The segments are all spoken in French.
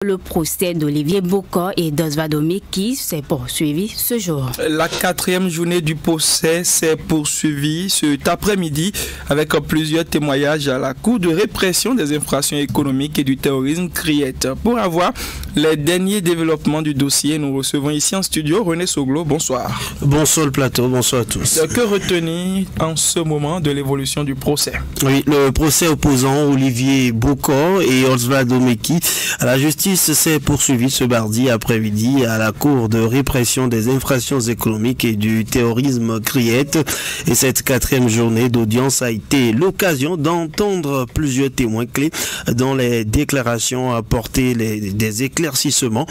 Le procès d'Olivier Bokor et d'Osvaldo Meki s'est poursuivi ce jour. La 4e journée du procès s'est poursuivie cet après-midi avec plusieurs témoignages à la Cour de répression des infractions économiques et du terrorisme CRIET. Pour avoir les derniers développements du dossier, nous recevons ici en studio René Soglo. Bonsoir. Bonsoir le plateau, bonsoir à tous. Que retenir en ce moment de l'évolution du procès? Oui, le procès opposant Olivier Bokor et Osvaldo Meki à la justice s'est poursuivi ce mardi après-midi à la Cour de répression des infractions économiques et du terrorisme CRIET. Et cette 4e journée d'audience a été l'occasion d'entendre plusieurs témoins clés dont les déclarations apportaient des éclaircissements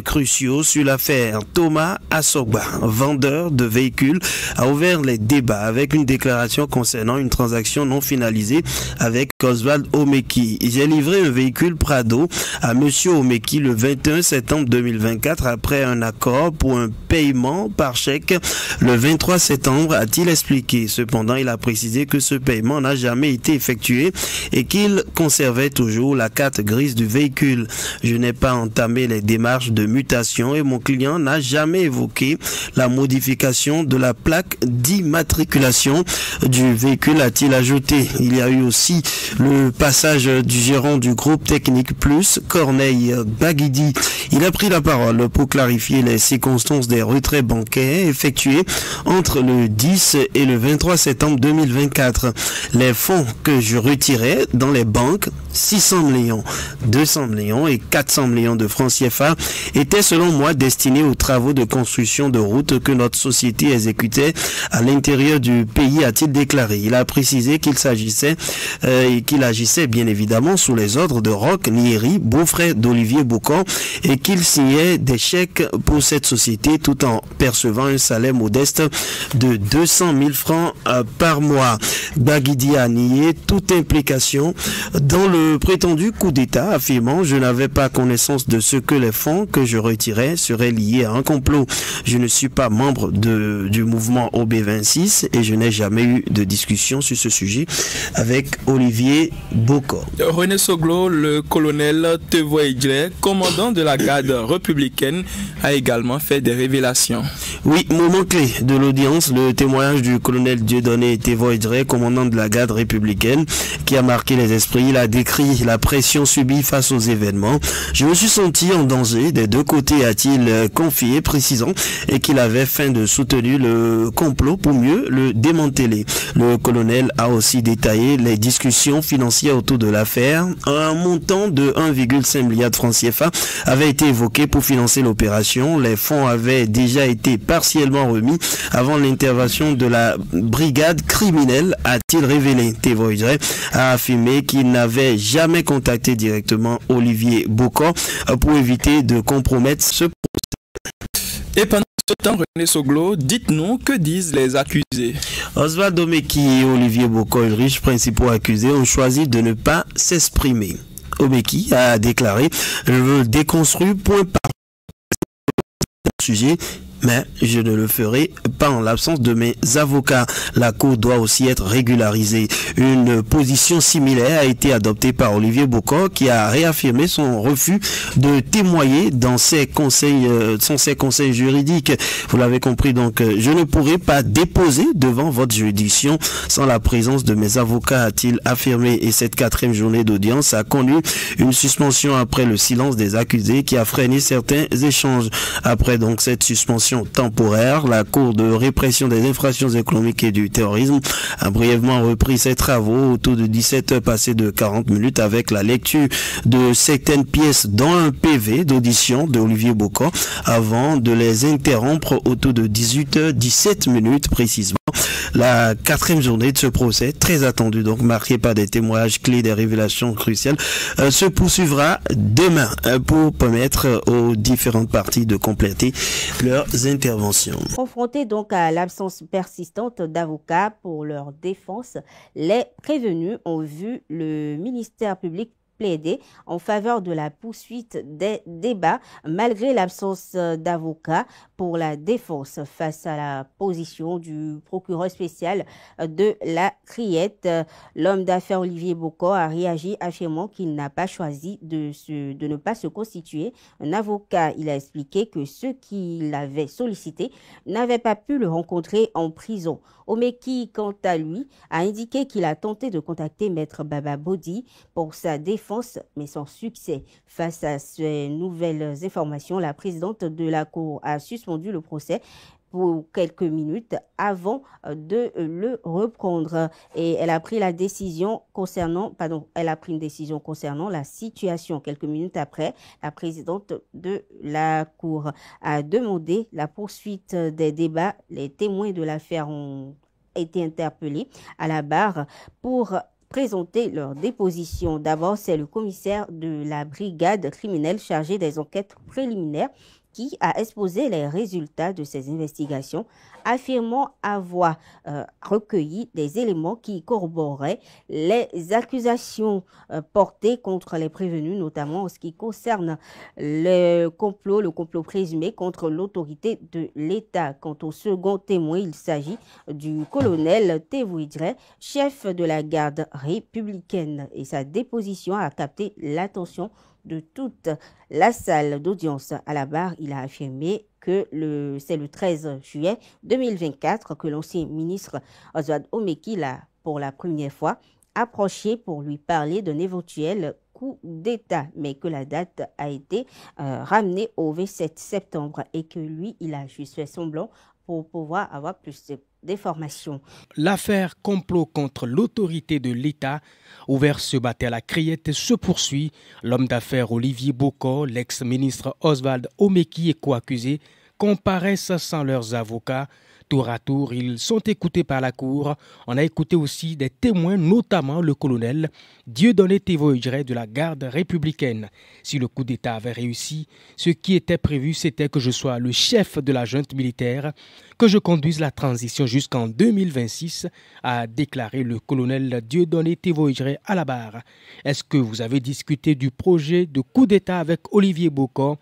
cruciaux sur l'affaire. Thomas Assogba, vendeur de véhicules, a ouvert les débats avec une déclaration concernant une transaction non finalisée avec Osvaldo Meki. J'ai livré un véhicule Prado à monsieur Omeki le 21 septembre 2024 après un accord pour un paiement par chèque le 23 septembre, a-t-il expliqué. Cependant, il a précisé que ce paiement n'a jamais été effectué et qu'il conservait toujours la carte grise du véhicule. Je n'ai pas entamé les démarches de mutation et mon client n'a jamais évoqué la modification de la plaque d'immatriculation du véhicule, a-t-il ajouté. Il y a eu aussi le passage du gérant du groupe Technique Plus, Corneille Baguidi. Il a pris la parole pour clarifier les circonstances des retraits bancaires effectués entre le 10 et le 23 septembre 2024. Les fonds que je retirais dans les banques, 600 millions, 200 millions et 400 millions de francs CFA, étaient selon moi destinés aux travaux de construction de routes que notre société exécutait à l'intérieur du pays, a-t-il déclaré. Il a précisé qu'il s'agissait et qu'il agissait bien évidemment sous les ordres de Roch Nieri, beau-frère d'Olivier Bokor, et qu'il signait des chèques pour cette société tout en percevant un salaire modeste de 200 000 francs par mois. Baguidi a nié toute implication dans le prétendu coup d'État, affirmant: je n'avais pas connaissance de ce que les fonds que je retirais seraient liés à un complot. Je ne suis pas membre du mouvement OB26 et je n'ai jamais eu de discussion sur ce sujet avec Olivier Bokor. René Soglo, le colonel Tevo Idjre, commandant de la garde républicaine, a également fait des révélations. Oui, moment clé de l'audience, le témoignage du colonel Dieudonné Tevo Idjre, commandant de la garde républicaine, qui a marqué les esprits. Il a décrit la pression subie face aux événements. Je me suis senti en danger des deux côtés, a-t-il confié, précisant et qu'il avait fin de soutenir le complot pour mieux le démanteler. Le colonel a aussi détaillé les discussions financières autour de l'affaire. Un montant de 1,5 milliard de francs CFA avait été évoqué pour financer l'opération. Les fonds avaient déjà été partiellement remis avant l'intervention de la brigade criminelle, a-t-il révélé. Tevo Idjre a affirmé qu'il n'avait jamais contacté directement Olivier Bokor pour éviter de compromettre ce procès. Et pendant ce temps, René Soglo, dites-nous, que disent les accusés? Osvaldo Meki et Olivier Bokor, riches principaux accusés, ont choisi de ne pas s'exprimer. Omeki a déclaré: je veux déconstruire point par sujet, mais je ne le ferai pas en l'absence de mes avocats. La cour doit aussi être régularisée. Une position similaire a été adoptée par Olivier Bokor, qui a réaffirmé son refus de témoigner dans ses conseils juridiques. Vous l'avez compris, donc je ne pourrai pas déposer devant votre juridiction sans la présence de mes avocats, a-t-il affirmé. Et cette 4e journée d'audience a connu une suspension après le silence des accusés qui a freiné certains échanges. Après donc cette suspension temporaire, la Cour de répression des infractions économiques et du terrorisme a brièvement repris ses travaux autour de 17 heures passées de 40 minutes avec la lecture de certaines pièces dont un PV d'audition de Olivier Bokor avant de les interrompre autour de 18h17 minutes précisément. La 4e journée de ce procès, très attendu, donc marqué par des témoignages clés, des révélations cruciales, se poursuivra demain pour permettre aux différentes parties de compléter leurs interventions. Confrontés donc à l'absence persistante d'avocats pour leur défense, les prévenus ont vu le ministère public plaidé en faveur de la poursuite des débats malgré l'absence d'avocats pour la défense face à la position du procureur spécial de la Criette. L'homme d'affaires Olivier Bokor a réagi affirmant qu'il n'a pas choisi de ne pas se constituer un avocat. Il a expliqué que ceux qui l'avaient sollicité n'avaient pas pu le rencontrer en prison. Omeki, quant à lui, a indiqué qu'il a tenté de contacter Maître Baba Bodi pour sa défense, mais sans succès. Face à ces nouvelles informations, la présidente de la Cour a suspendu le procès pour quelques minutes avant de le reprendre. Et elle a pris une décision concernant la situation. Quelques minutes après, la présidente de la Cour a demandé la poursuite des débats. Les témoins de l'affaire ont été interpellés à la barre pour présenter leur déposition. D'abord, c'est le commissaire de la brigade criminelle chargé des enquêtes préliminaires qui a exposé les résultats de ces investigations, affirmant avoir recueilli des éléments qui corroboraient les accusations portées contre les prévenus, notamment en ce qui concerne le complot présumé contre l'autorité de l'État. Quant au second témoin, il s'agit du colonel Tevouidre, chef de la garde républicaine, et sa déposition a capté l'attention de toute la salle d'audience. À la barre, il a affirmé que c'est le 13 juillet 2024 que l'ancien ministre Oswald Omeki l'a pour la première fois approché pour lui parler d'un éventuel coup d'État, mais que la date a été ramenée au 27 septembre et que lui, il a juste fait semblant pour pouvoir avoir plus d'informations. L'affaire complot contre l'autorité de l'État, ouvert ce matin à la Criette, se poursuit. L'homme d'affaires Olivier Bokor, l'ex-ministre Oswald Omeki et co-accusés comparaissent sans leurs avocats. Tour à tour, ils sont écoutés par la Cour. On a écouté aussi des témoins, notamment le colonel Dieudonné Tevouidre de la garde républicaine. Si le coup d'État avait réussi, ce qui était prévu, c'était que je sois le chef de la junte militaire, que je conduise la transition jusqu'en 2026, a déclaré le colonel Dieudonné Tevouidre à la barre. Est-ce que vous avez discuté du projet de coup d'État avec Olivier Bokor,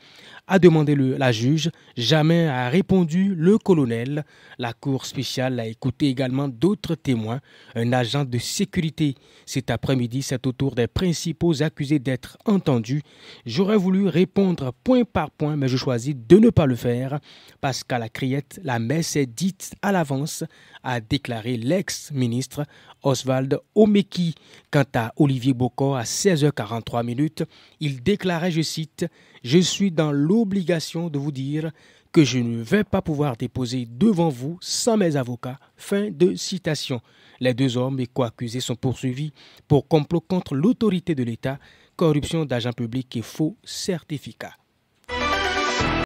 a demandé la juge. Jamais a répondu le colonel. La Cour spéciale a écouté également d'autres témoins. Un agent de sécurité. Cet après-midi, c'est au tour des principaux accusés d'être entendus. J'aurais voulu répondre point par point, mais je choisis de ne pas le faire parce qu'à la Criette, la messe est dite à l'avance, a déclaré l'ex-ministre Oswald Omeki. Quant à Olivier Bokor, à 16h43, il déclarait, je cite, « Je suis dans l'obligation de vous dire que je ne vais pas pouvoir déposer devant vous sans mes avocats. » Fin de citation. Les deux hommes et co-accusés sont poursuivis pour complot contre l'autorité de l'État, corruption d'agents publics et faux certificats.